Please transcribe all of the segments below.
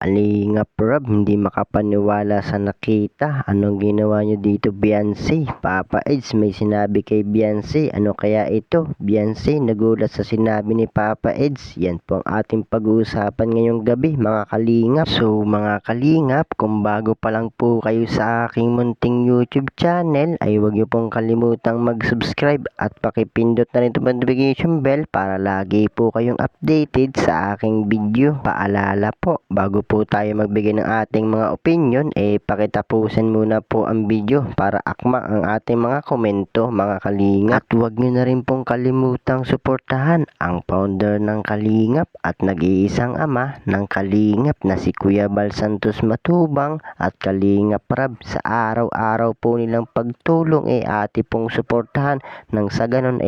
Kalingap Rob, hindi makapaniwala sa nakita. Anong ginawa niyo dito, Beyonce? Papa Eds, may sinabi kay Beyonce. Ano kaya ito? Beyonce, nagulat sa sinabi ni Papa Eds. Yan po ang ating pag-uusapan ngayong gabi, mga kalingap. So, mga kalingap, kung bago pa lang po kayo sa aking munting YouTube channel, ay huwag niyo pong kalimutang mag-subscribe at pakipindot na rin itong notification bell para lagi po kayong updated sa aking video. Paalala po, bago po tayo magbigay ng ating mga opinion, pakitapusin muna po ang video para akma ang ating mga komento, mga kalingap. At huwag nyo na rin pong kalimutang suportahan ang founder ng Kalingap at nag-iisang ama ng Kalingap na si Kuya Bal Santos Matubang at Kalingap Rab. Sa araw-araw po nilang pagtulong ati pong suportahan nang sa ganon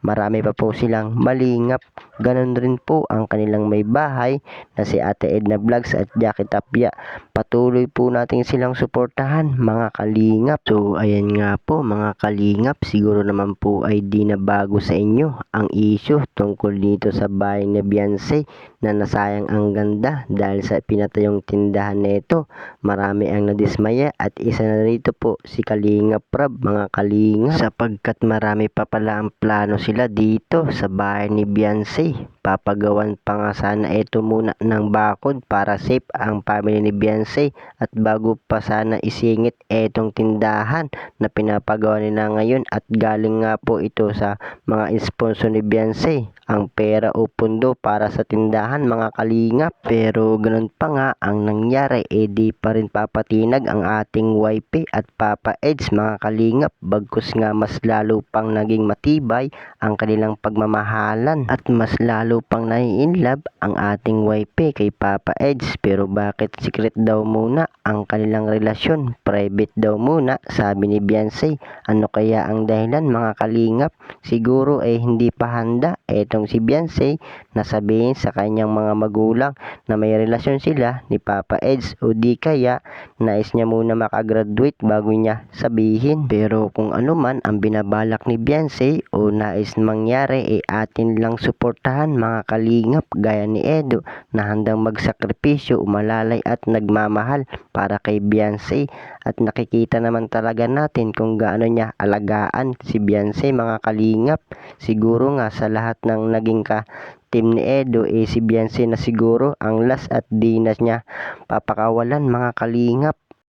marami pa po silang malingap. Ganon rin po ang kanilang may bahay na si Ate Edna Vlogs at Jackie Tapia. Patuloy po natin silang suportahan, mga kalingap. So ayan nga po mga kalingap, siguro naman po ay di na bago sa inyo ang issue tungkol dito sa bahay ni Beyonce na nasayang ang ganda dahil sa pinatayong tindahan nito. Marami ang nadismaya at isa na rito po si Kalingap Rab, mga kalingap, sapagkat marami pa pala ang plano sila dito sa bahay ni Beyonce. Papagawan pa nga sana ito muna ng bakod para safe ang family ni Beyonce at bago pa sana isingit etong tindahan na pinapagawa nila ngayon at galing nga po ito sa mga sponsor ni Beyonce ang pera o pundo para sa tindahan, mga kalingap. Pero ganun pa nga ang nangyari, di pa rin papatinag ang ating YP at Papa Eds, mga kalingap, bagkus nga mas lalo pang naging matibay ang kanilang pagmamahalan at mas lalo pang nai-inlove ang ating YP kay Papa Eds. Pero bakit secret daw muna ang kanilang relasyon? Private daw muna, sabi ni Beyonce. Ano kaya ang dahilan, mga kalingap? Siguro hindi pa handa etong si Beyonce na sabihin sa kanyang mga magulang na may relasyon sila ni Papa Eds, o di kaya nais niya muna makagraduate bago niya sabihin. Pero kung ano man ang binabalak ni Beyonce o nais mangyari, atin lang suportahan, mga kalingap, gaya ni Edo na handang magsakripisyo, umalalay at nagmamahal para kay Beyonce. At nakikita naman talaga natin kung gaano niya alagaan si Beyonce, mga kalingap. Siguro nga sa lahat ng naging team ni Edo, si Beyonce na siguro ang last at di na niya papakawalan, mga kalingap.